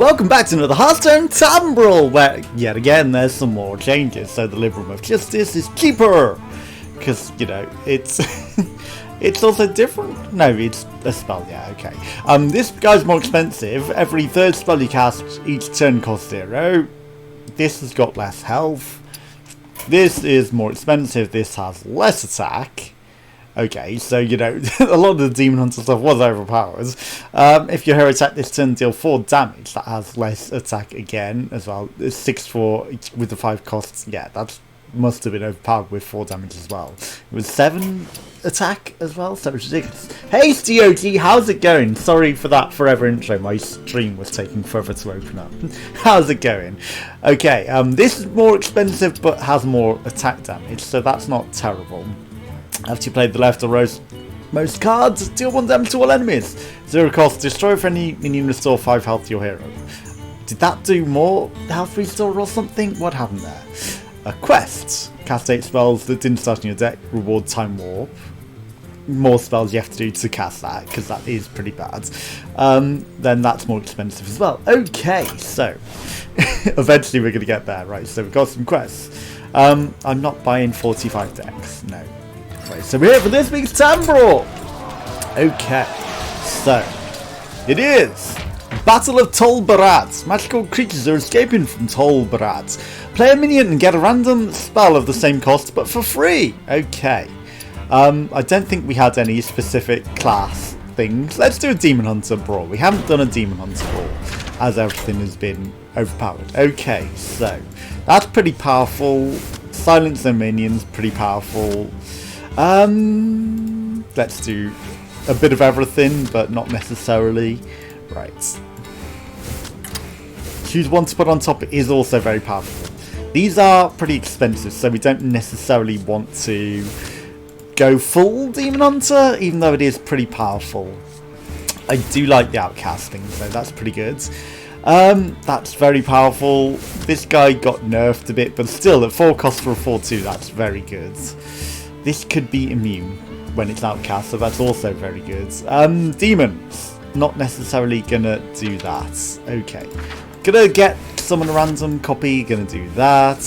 welcome back to another Hearthstone tavern brawl, where yet again there's some more changes. So the Liberum of Justice is cheaper because it's it's also different. No, it's a spell. Yeah, okay. This guy's more expensive. Every third spell you cast each turn costs 0. This has got less health. This is more expensive. This has less attack. Okay, so a lot of the Demon Hunter stuff was overpowered. If your hero attack this turn, deal 4 damage. That has less attack again as well. It's 6-4 with the 5 costs. Yeah, that must have been overpowered with 4 damage as well. It was 7 attack as well, so it's ridiculous. Hey STOG, how's it going? Sorry for that forever intro. My stream was taking forever to open up. How's it going? Okay, this is more expensive but has more attack damage, so that's not terrible. After you played the left or most cards, deal 1 damage to all enemies. 0 cost, destroy for any minion, restore 5 health to your hero. Did that do more health restore or something? What happened there? A quest. Cast 8 spells that didn't start in your deck, reward time warp. More spells you have to do to cast that, because that is pretty bad. Then that's more expensive as well. Okay, so eventually we're going to get there, right? So we've got some quests. I'm not buying 45 decks, no. Right, so we're here for this week's tavern brawl. Okay, so it is Battle of Tol Berad. Magical creatures are escaping from Tol Berad. Play a minion and get a random spell of the same cost, but for free. Okay. I don't think we had any specific class things. Let's do a Demon Hunter brawl. We haven't done a Demon Hunter brawl, as everything has been overpowered. Okay, so that's pretty powerful. Silence their minions, pretty powerful. Let's do a bit of everything, but not necessarily. Right. Choose one to put on top is also very powerful. These are pretty expensive, so we don't necessarily want to go full Demon Hunter, even though it is pretty powerful. I do like the outcasting, so that's pretty good. That's very powerful. This guy got nerfed a bit, but still at 4 cost for a 4/2, that's very good. This could be immune when it's outcast, so that's also very good. Demons, not necessarily gonna do that. Okay, gonna get summon a random copy, gonna do that.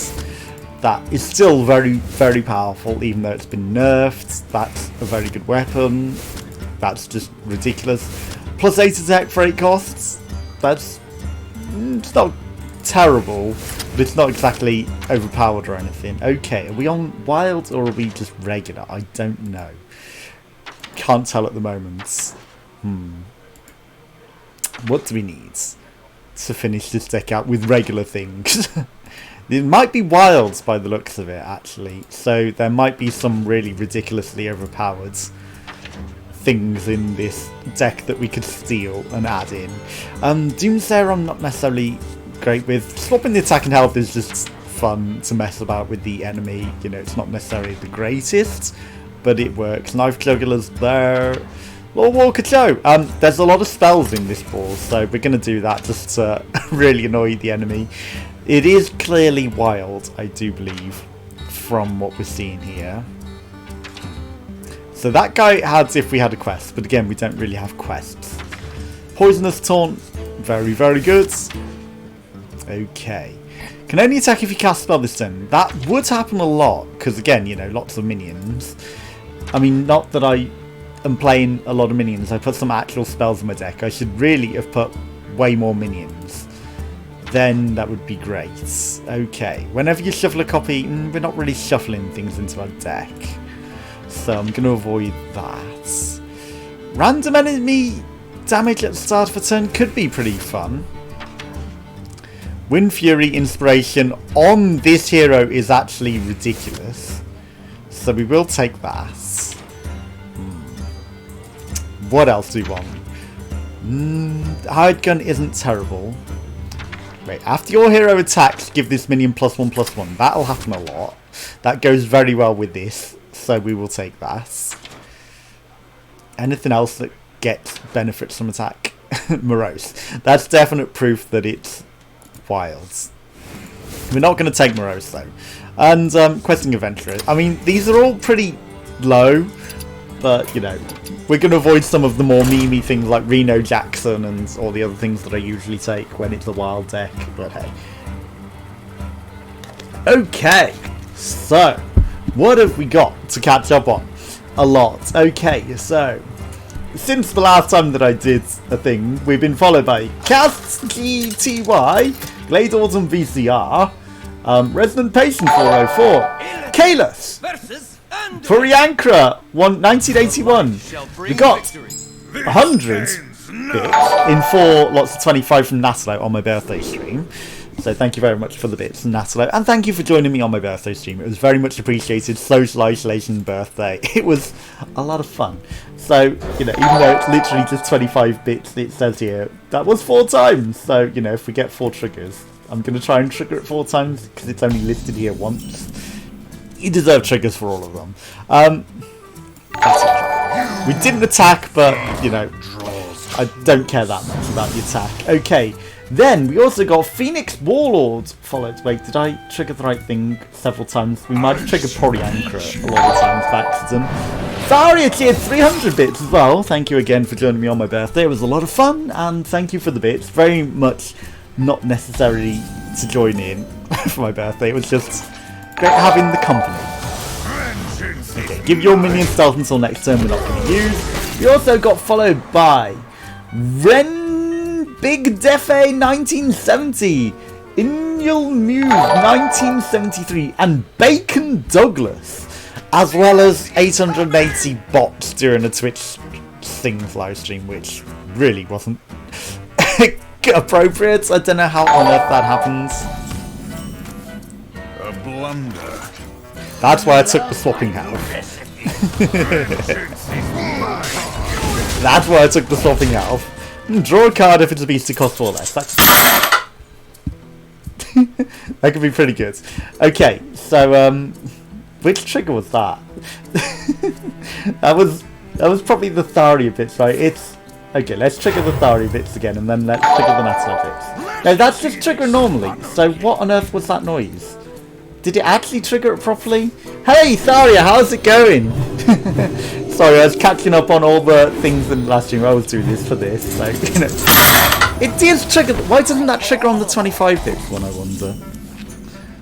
That is still very, very powerful, even though it's been nerfed. That's a very good weapon. That's just ridiculous. Plus 8 attack for 8 costs. That's it's not terrible, but it's not exactly overpowered or anything. Okay, are we on wild or are we just regular? I don't know. Can't tell at the moment. What do we need to finish this deck out with regular things? It might be wilds by the looks of it, actually. So there might be some really ridiculously overpowered things in this deck that we could steal and add in. Doomsayer I'm not necessarily great with. Swapping the attack and health is just fun to mess about with the enemy. It's not necessarily the greatest, but it works. Knife Juggler's there. Lord Walker Joe. There's a lot of spells in this ball, so we're going to do that just to really annoy the enemy. It is clearly wild, I do believe, from what we're seeing here. So that guy had if we had a quest, but again, we don't really have quests. Poisonous Taunt, very, very good. Okay. Can only attack if you cast a spell this turn. That would happen a lot, because again, lots of minions. I mean, not that I am playing a lot of minions. I put some actual spells in my deck. I should really have put way more minions. Then that would be great. Okay. Whenever you shuffle a copy, we're not really shuffling things into our deck. So I'm going to avoid that. Random enemy damage at the start of a turn could be pretty fun. Wind Fury inspiration on this hero is actually ridiculous. So we will take that. What else do we want? Hired Gun isn't terrible. Wait, after your hero attacks, give this minion +1/+1. That'll happen a lot. That goes very well with this. So we will take that. Anything else that gets benefits from attack? Morose. That's definite proof that it's wilds. We're not going to take Morose though. And Questing Adventurer. I mean, these are all pretty low. but you know, we're going to avoid some of the more memey things like Reno Jackson and all the other things that I usually take when it's a wild deck, but hey. Okay, so what have we got to catch up on? A lot. Okay, so since the last time that I did a thing, we've been followed by Cast GTY, Glade Autumn VCR, Resident Patient 404, Kalis, Furiankra 1981. We got 100 bits in 4 lots of 25 from Natalo on my birthday stream. So thank you very much for the bits, Natalo, and thank you for joining me on my birthday stream. It was very much appreciated. Social isolation birthday. It was a lot of fun. So, you know, even though it's literally just 25 bits, it says here, that was 4 times. So, you know, if we get 4 triggers, I'm going to try and trigger it 4 times because it's only listed here once. You deserve triggers for all of them. That's it. We didn't attack, but, you know, I don't care that much about the attack. Okay. Then we also got Phoenix Warlord followed. Wait, did I trigger the right thing several times? We might have triggered Polyankra a lot of times by accident. Zaria tiered 300 bits as well. Thank you again for joining me on my birthday. It was a lot of fun, and thank you for the bits. Very much not necessary to join in for my birthday. It was just great having the company. Okay, give your minion stealth until next turn. We're not going to use. We also got followed by Big Defe 1970, Inyal Muse 1973, and Bacon Douglas, as well as 880 bots during a Twitch Things live stream, which really wasn't appropriate. I don't know how on earth that happens. A blunder. That's why I took the swapping half. That's why I took the swapping half. Draw a card if it's a beast to cost 4 less. That's that could be pretty good. Okay, so which trigger was that? that was probably the Tharia bits, right? It's okay. Let's trigger the Tharia bits again, and then let's trigger the Natalo bits. No, that's just trigger normally. So what on earth was that noise? Did it actually trigger it properly? Hey Tharia, how's it going? Sorry, I was catching up on all the things in the last stream. I was doing this for this, so, you know. It does trigger. Why doesn't that trigger on the 25 bits one, I wonder?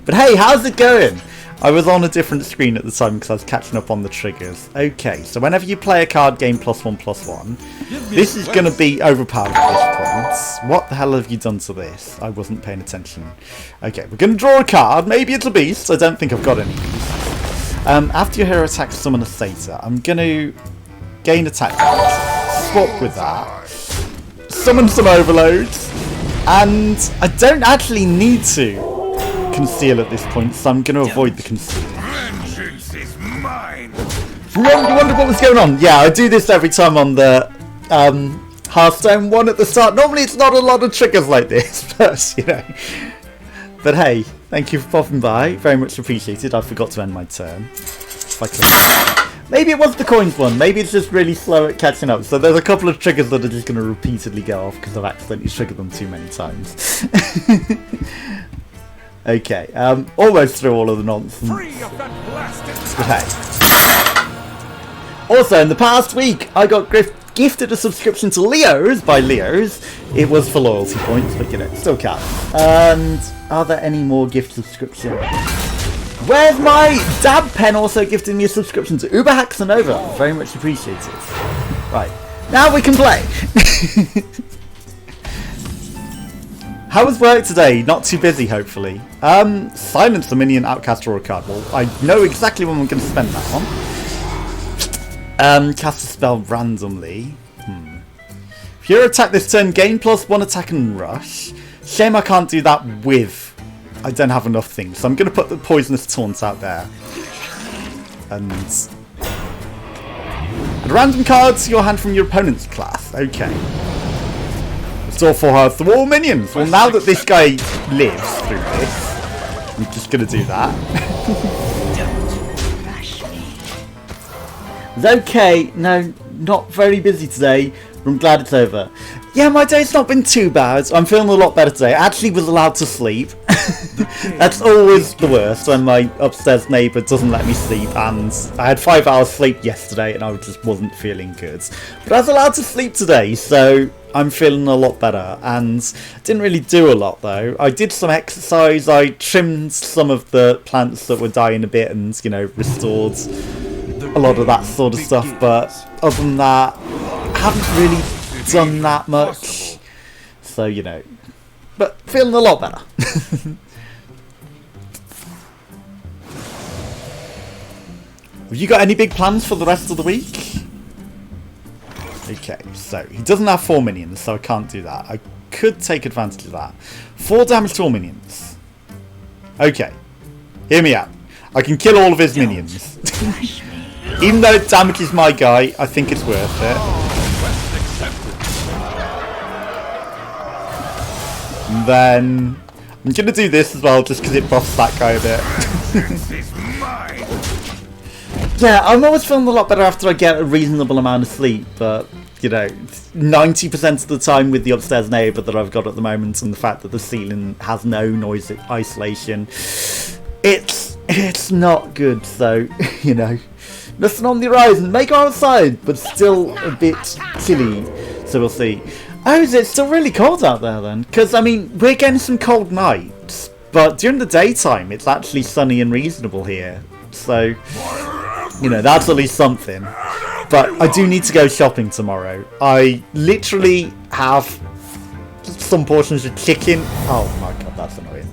But hey, how's it going? I was on a different screen at the time because I was catching up on the triggers. Okay, so whenever you play a card game +1/+1, this is going to be overpowered at this point. What the hell have you done to this? I wasn't paying attention. Okay, we're going to draw a card. Maybe it's a beast. I don't think I've got any beasts. After your hero attacks, summon a Satyr. I'm going to gain attack damage, swap with that, summon some overloads, and I don't actually need to conceal at this point, so I'm going to avoid the conceal. Vengeance is mine. You wonder what was going on? Yeah, I do this every time on the Hearthstone one at the start. Normally it's not a lot of triggers like this, but you know. But hey, thank you for popping by. Very much appreciated. I forgot to end my turn. If I could. Maybe it was the coins one. Maybe it's just really slow at catching up. So there's a couple of triggers that are just going to repeatedly go off because I've accidentally triggered them too many times. Okay, almost through all of the nonsense. Okay. Also, in the past week, I got gifted a subscription to Leo's by Leo's. It was for loyalty points, but you know, still counts. And are there any more gift subscriptions? Where's my dab pen also gifted me a subscription to Uber Hacks and Over? Very much appreciated. Right, now we can play. How was work today? Not too busy, hopefully. Silence the minion, outcast, draw a card. Well, I know exactly when we're going to spend that on. Cast a spell randomly. If you're attacked this turn, gain +1 attack and rush. Shame I can't do that with. I don't have enough things, so I'm going to put the poisonous taunt out there. And add random cards to your hand from your opponent's class. Okay. Restore 4 hearts to all minions. Well, now that this guy lives through this, I'm just going to do that. It's okay. No, not very busy today. I'm glad it's over. Yeah, my day's not been too bad. I'm feeling a lot better today. I actually was allowed to sleep. That's always the worst, when my upstairs neighbour doesn't let me sleep, and I had 5 hours sleep yesterday and I just wasn't feeling good. But I was allowed to sleep today, so I'm feeling a lot better, and didn't really do a lot though. I did some exercise, I trimmed some of the plants that were dying a bit and, you know, restored a lot of that sort of stuff, but other than that, I haven't really done that much. So, you know, but feeling a lot better. Have you got any big plans for the rest of the week? Okay, so he doesn't have 4 minions, so I can't do that. I could take advantage of that. 4 damage to all minions. Okay, hear me out. I can kill all of his minions. Even though it damages my guy, I think it's worth it. And then I'm going to do this as well, just because it buffs that guy a bit. Yeah, I'm always feeling a lot better after I get a reasonable amount of sleep, but, you know, 90% of the time with the upstairs neighbour that I've got at the moment, and the fact that the ceiling has no noise isolation, it's not good, so, you know, nothing on the horizon, make it outside, but still a bit chilly, so we'll see. Oh, is it still really cold out there then? Because, I mean, we're getting some cold nights, but during the daytime it's actually sunny and reasonable here, so, you know, that's at least something. But I do need to go shopping tomorrow. I literally have some portions of chicken. Oh my god, that's annoying.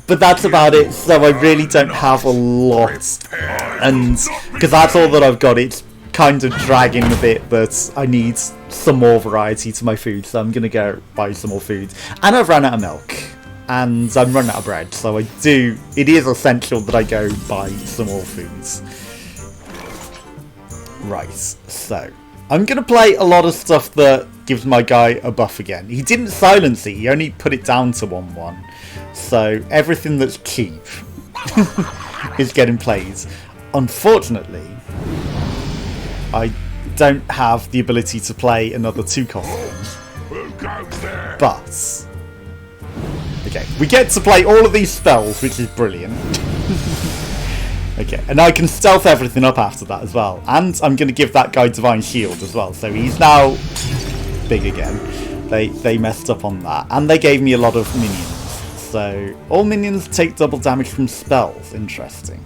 But that's about it, so I really don't have a lot. And because that's all that I've got, it's kind of dragging a bit, but I need some more variety to my food, so I'm going to go buy some more food. And I've run out of milk. And I'm running out of bread, so it is essential that I go buy some more foods. Right, so I'm going to play a lot of stuff that gives my guy a buff again. He didn't silence it, he only put it down to 1-1. So everything that's cheap is getting played. Unfortunately, I don't have the ability to play another 2 costumes. But okay, we get to play all of these spells, which is brilliant. Okay, and I can stealth everything up after that as well. And I'm going to give that guy Divine Shield as well, so he's now big again. They messed up on that. And they gave me a lot of minions. So, all minions take double damage from spells. Interesting.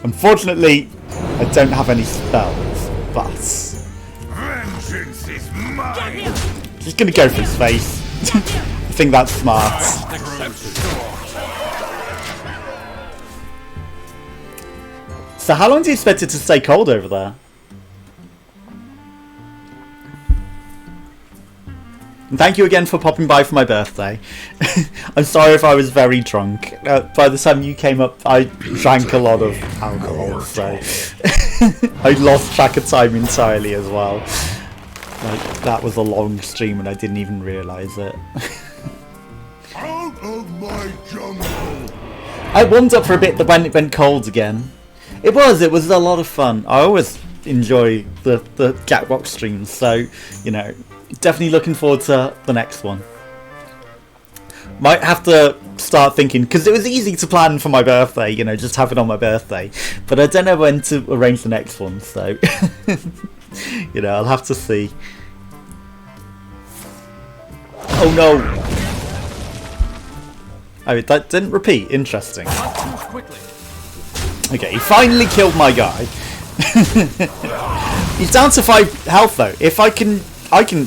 Unfortunately, I don't have any spells, but Vengeance is mine. just going to go for his face. I think that's smart. So how long do you expect it to stay cold over there? And thank you again for popping by for my birthday. I'm sorry if I was very drunk. By the time you came up, I drank a lot of alcohol, so I lost track of time entirely as well. Like, that was a long stream and I didn't even realise it. Out of my jungle. I warmed up for a bit, but when it went cold again. It was a lot of fun. I always enjoy the Jackbox streams, so, you know, definitely looking forward to the next one. Might have to start thinking, because it was easy to plan for my birthday, you know, just have it on my birthday. But I don't know when to arrange the next one, so, you know, I'll have to see. Oh no! Oh, that didn't repeat. Interesting. Okay, he finally killed my guy. He's down to 5 health though. If I can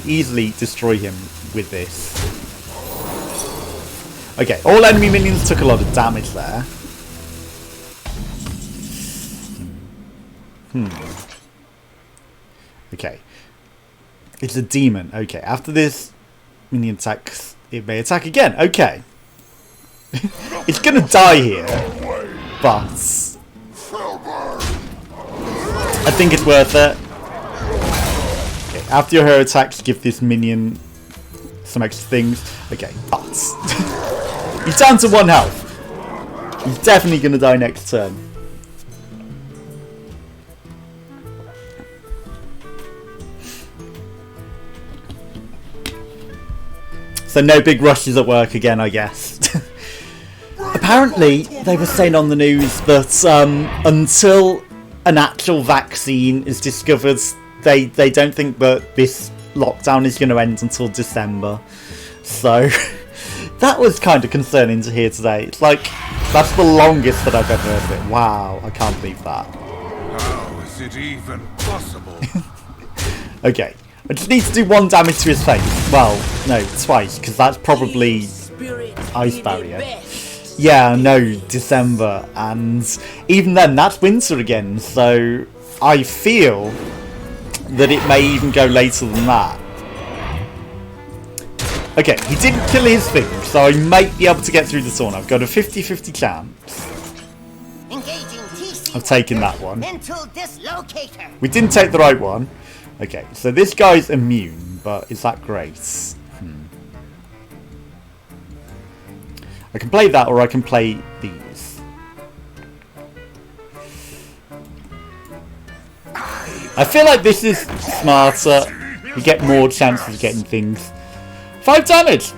easily destroy him with this. Okay, all enemy minions took a lot of damage there. Okay. It's a demon. Okay, after this minion attacks, it may attack again. Okay. It's gonna die here, but I think it's worth it. Okay, after your hero attacks, give this minion some extra things. Okay, but he's down to 1 health. He's definitely gonna die next turn. So no big rushes at work again, I guess. Apparently, they were saying on the news that until an actual vaccine is discovered, they don't think that this lockdown is going to end until December. So that was kind of concerning to hear today. It's like, that's the longest that I've ever heard of it. Wow, I can't believe that. How is it even possible? Okay, I just need to do 1 damage to his face. Well, no, twice, because that's probably ice barrier. Yeah, no, December, and even then, that's winter again, so I feel that it may even go later than that. Okay, he didn't kill his thing, so I might be able to get through the sauna. I've got a 50-50 chance. I've taken that one. We didn't take the right one. Okay, so this guy's immune, but is that great? I can play that, or I can play these. I feel like this is smarter. You get more chances of getting things. 5 damage!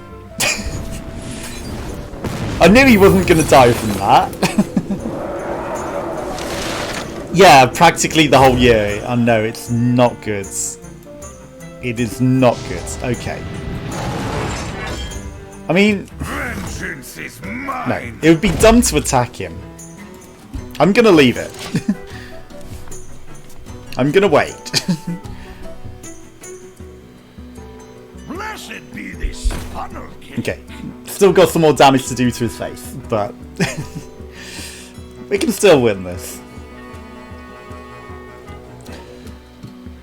I knew he wasn't going to die from that. Yeah, practically the whole year. I know, it's not good. It is not good. Okay. I mean, Vengeance is mine. no, it would be dumb to attack him. I'm going to leave it. I'm going to wait. Blessed be this funnel cake. Okay, still got some more damage to do to his face, but we can still win this.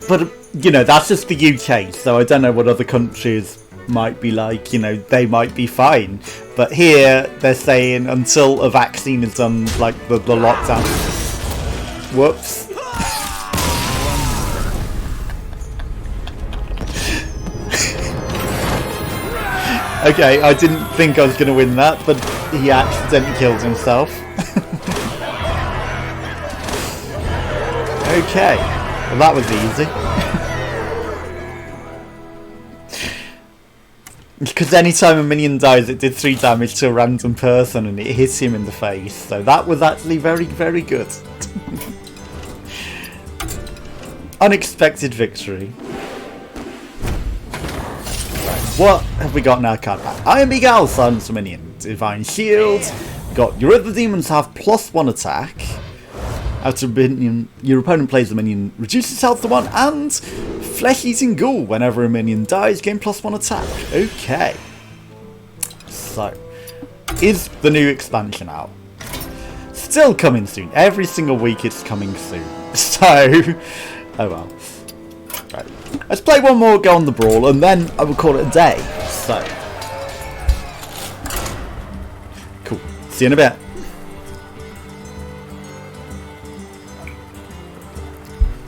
But, you know, that's just the UK, so I don't know what other countries might be like. You know, they might be fine. But here, they're saying until a vaccine is done, like the lockdown. Whoops. Okay, I didn't think I was going to win that, but he accidentally killed himself. Okay, well that was easy. Because anytime a minion dies, it did 3 damage to a random person and it hit him in the face. So that was actually very, very good. Unexpected victory. What have we got in our card pack? Iron Beagle, Silence Minion, Divine Shield. Got your other demons have +1 attack. After minion, your opponent plays a minion, reduces health to 1, and Flesh-Eating Ghoul. Whenever a minion dies, gain +1 attack. Okay. So, is the new expansion out? Still coming soon. Every single week it's coming soon. So, oh well. Right. Let's play one more, go on the brawl, and then I will call it a day. So, cool. See you in a bit.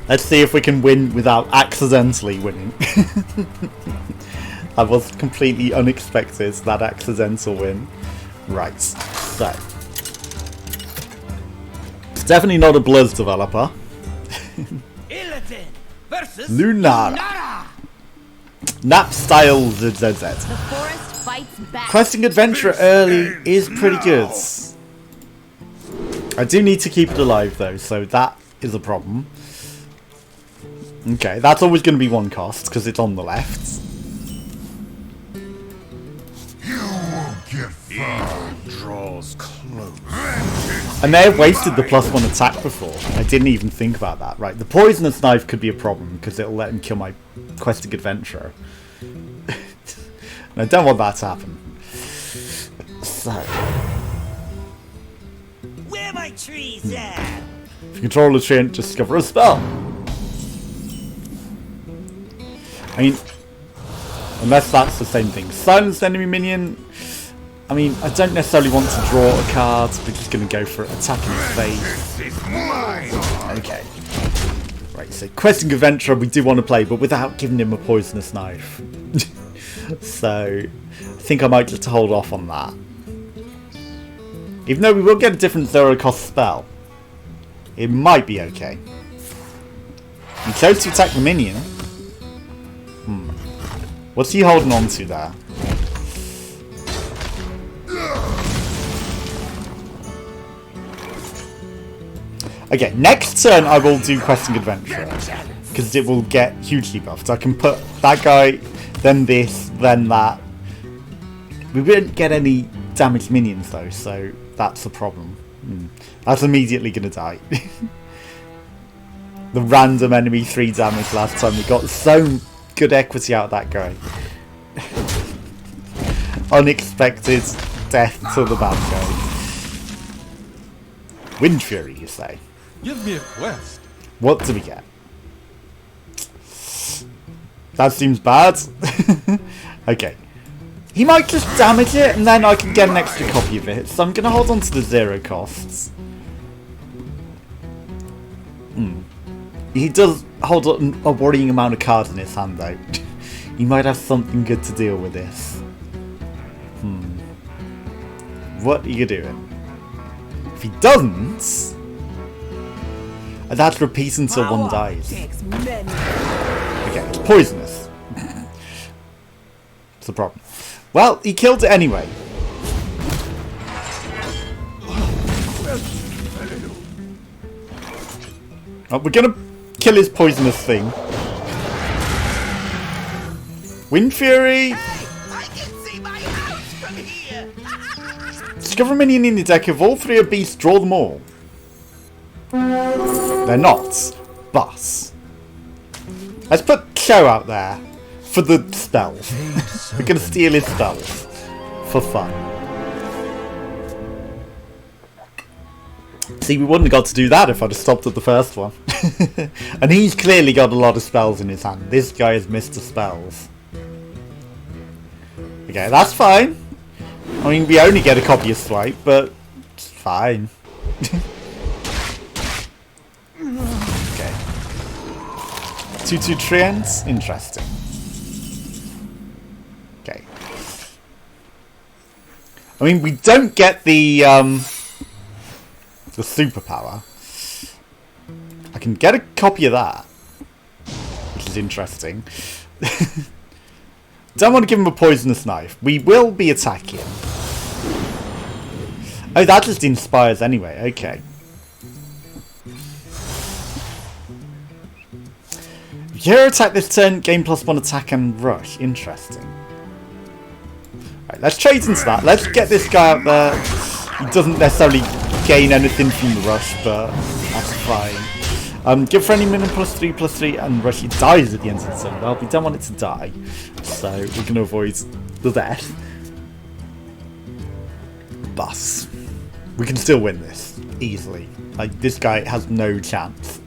Let's see if we can win without accidentally winning. That was completely unexpected, that accidental win. Right, so. It's definitely not a Blizz developer. Lunara. Nap style ZZZ. Questing Adventurer early is pretty good. I do need to keep it alive though, so that is a problem. Okay, that's always going to be 1 cost because it's on the left. You won't get far. Draws close. I may have wasted the +1 attack before. I didn't even think about that. Right, the poisonous knife could be a problem because it'll let him kill my questing adventurer. And I don't want that to happen. So, where my trees at? if you control a tree and discover a spell. I mean, unless that's the same thing. Silence enemy minion. I mean, I don't necessarily want to draw a card. We're just going to go for attack in his face. Okay. Right, so Questing Adventurer we do want to play, but without giving him a poisonous knife. So, I think I might just hold off on that. Even though we will get a different 0-cost spell. It might be okay. He chose to attack the minion. What's he holding on to there? Okay, next turn I will do Questing Adventurer, because it will get hugely buffed. I can put that guy, then this, then that. We won't get any damaged minions though, so that's a problem. That's immediately going to die. The random enemy 3 damage last time. We got so good equity out of that guy. Unexpected death to the bad guy. Wind Fury, you say? Give me a quest. What do we get? That seems bad. Okay. He might just damage it, and then I can get an extra copy of it. So I'm going to hold on to the 0 costs. He does hold a worrying amount of cards in his hand, though. He might have something good to deal with this. What are you doing? If he doesn't... That's repeat until one dies. Okay, it's poisonous. It's a problem. Well, he killed it anyway. Oh, we're gonna kill his poisonous thing. Wind Fury! I can see my house from here. Discover a minion in your deck. If all 3 are beasts, draw them all. They're not. But let's put Show out there for the spells. We're going to steal his spells for fun. See, we wouldn't have got to do that if I'd have stopped at the first one. And he's clearly got a lot of spells in his hand. This guy is Mr. Spells. Okay, that's fine. I mean, we only get a copy of Swipe, but it's fine. Okay. 2/2 Treants? Interesting. Okay. I mean, we don't get the superpower. I can get a copy of that, which is interesting. Don't want to give him a poisonous knife. We will be attacking. Oh, that just inspires anyway. Okay. Hero attack this turn, gain +1 attack and rush. Interesting. Right, let's trade into that. Let's get this guy out there. He doesn't necessarily gain anything from the rush, but that's fine. Give friendly minion +3/+3 and rush. It dies at the end of the turn. Well, we don't want it to die, so we're going to avoid the death. But we can still win this easily. Like, this guy has no chance.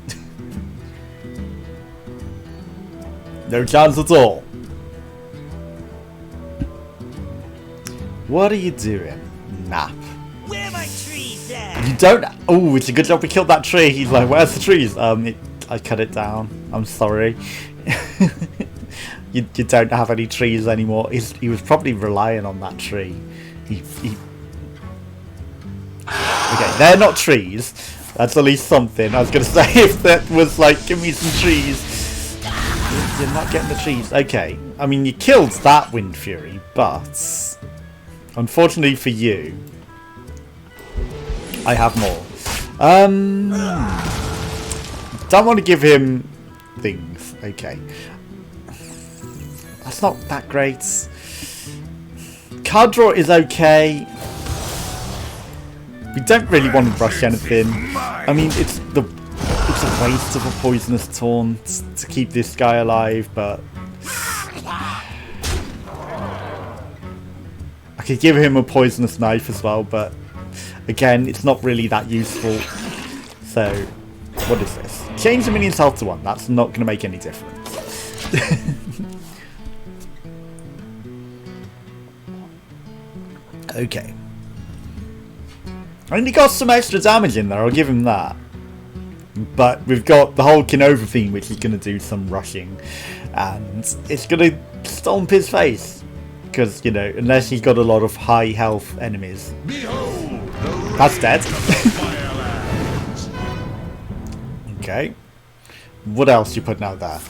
No chance at all. What are you doing? Nap. Where are my trees at? You don't... Oh, it's a good job we killed that tree. He's like, where's the trees? I cut it down. I'm sorry. you don't have any trees anymore. He was probably relying on that tree. Okay, they're not trees. That's at least something. I was going to say, if that was like, give me some trees. You're not getting the trees. Okay. I mean, you killed that Wind Fury, but... Unfortunately for you... I have more. Don't want to give him things. Okay. That's not that great. Card draw is okay. We don't really want to rush anything. I mean, it's a waste of a poisonous taunt to keep this guy alive, but I could give him a poisonous knife as well, but again, it's not really that useful. So, what is this? Change the minion's health to 1. That's not going to make any difference. Okay. I mean, he got some extra damage in there, I'll give him that. But we've got the whole Kinova theme, which is going to do some rushing. And it's going to stomp his face. Because, you know, unless he's got a lot of high health enemies. That's dead. Okay. What else you putting out there?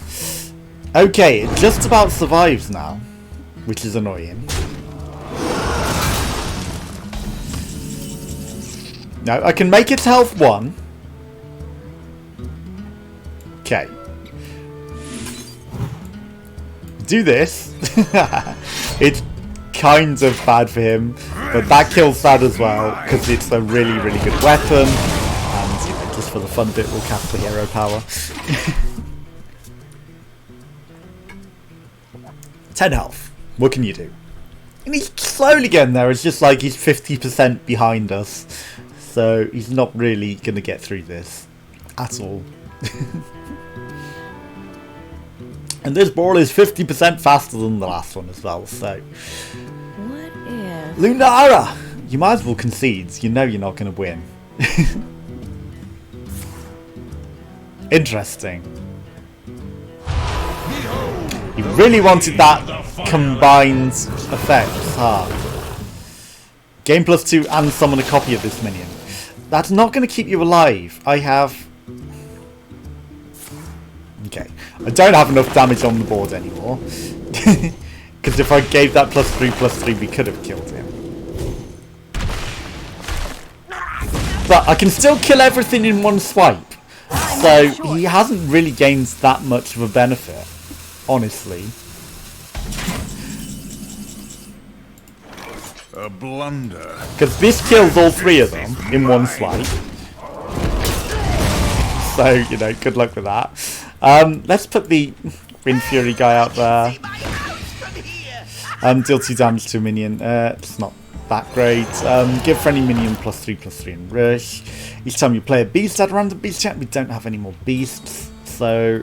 Okay, it just about survives now. Which is annoying. Now, I can make its health 1. Okay. Do this. It's kind of bad for him, but that kills that as well because it's a really, really good weapon. And you know, just for the fun bit, we'll cast the hero power. 10 health. What can you do? And he's slowly getting there. It's just like he's 50% behind us, so he's not really gonna get through this at all. And this brawl is 50% faster than the last one as well, so... What if... Lunara! You might as well concede. You know you're not going to win. Interesting. You really wanted that combined effect, huh? Game +2 and summon a copy of this minion. That's not going to keep you alive. I have... Okay, I don't have enough damage on the board anymore. Because if I gave that +3/+3, we could have killed him. But I can still kill everything in one swipe. So he hasn't really gained that much of a benefit, honestly. A blunder. Because this kills all three of them in one swipe. So, you know, good luck with that. Let's put the Wind Fury guy out there. Deal 2 damage to a minion. It's not that great. Give friendly minion +3/+3 in rush. Each time you play a beast, add a random beast check. We don't have any more beasts, so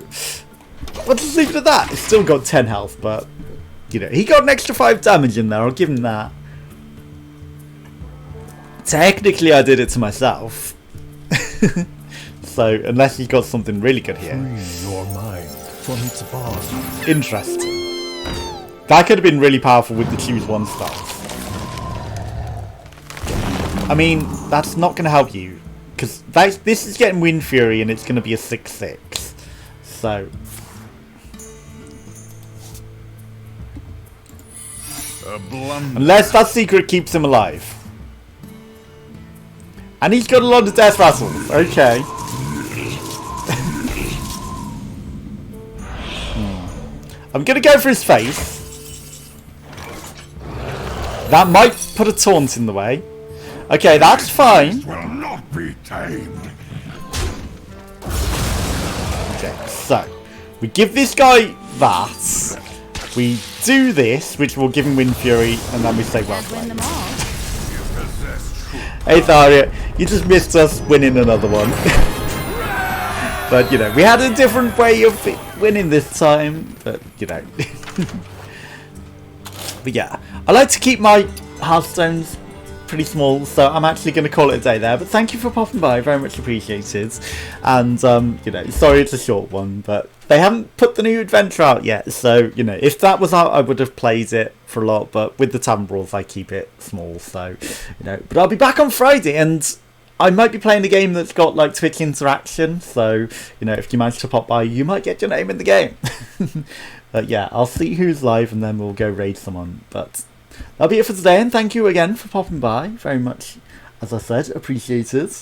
we'll just leave it at that. It's still got 10 health, but you know, he got an extra 5 damage in there. I'll give him that. Technically, I did it to myself. So, unless he got something really good here. Free your mind from its bond. Interesting. That could have been really powerful with the choose one stance. I mean, that's not going to help you. Because this is getting Wind Fury and it's going to be a 6/6. So. A blunder. Unless that secret keeps him alive. And he's got a lot of death rattles. Okay. I'm going to go for his face. That might put a taunt in the way. Okay, that's fine. Will not be tamed. Okay, so we give this guy that. We do this, which will give him Wind Fury, and then we say well played. Hey Tharia, you just missed us winning another one. But you know, we had a different way of winning this time. But you know. But yeah, I like to keep my Hearthstones pretty small, so I'm actually going to call it a day there. But thank you for popping by, very much appreciated. And you know, sorry it's a short one, but they haven't put the new adventure out yet, so you know, if that was out, I would have played it for a lot. But with the tavern brawls, I keep it small, so you know. But I'll be back on Friday, and I might be playing a game that's got like Twitch interaction, so you know, if you manage to pop by, you might get your name in the game. But yeah, I'll see who's live, and then we'll go raid someone. But that'll be it for today, and thank you again for popping by. Very much, as I said, appreciated.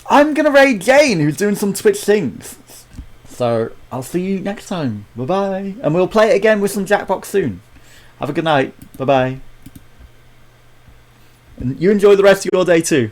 I'm going to raid Jane, who's doing some Twitch things. So, I'll see you next time. Bye-bye. And we'll play it again with some Jackbox soon. Have a good night. Bye-bye. And you enjoy the rest of your day too.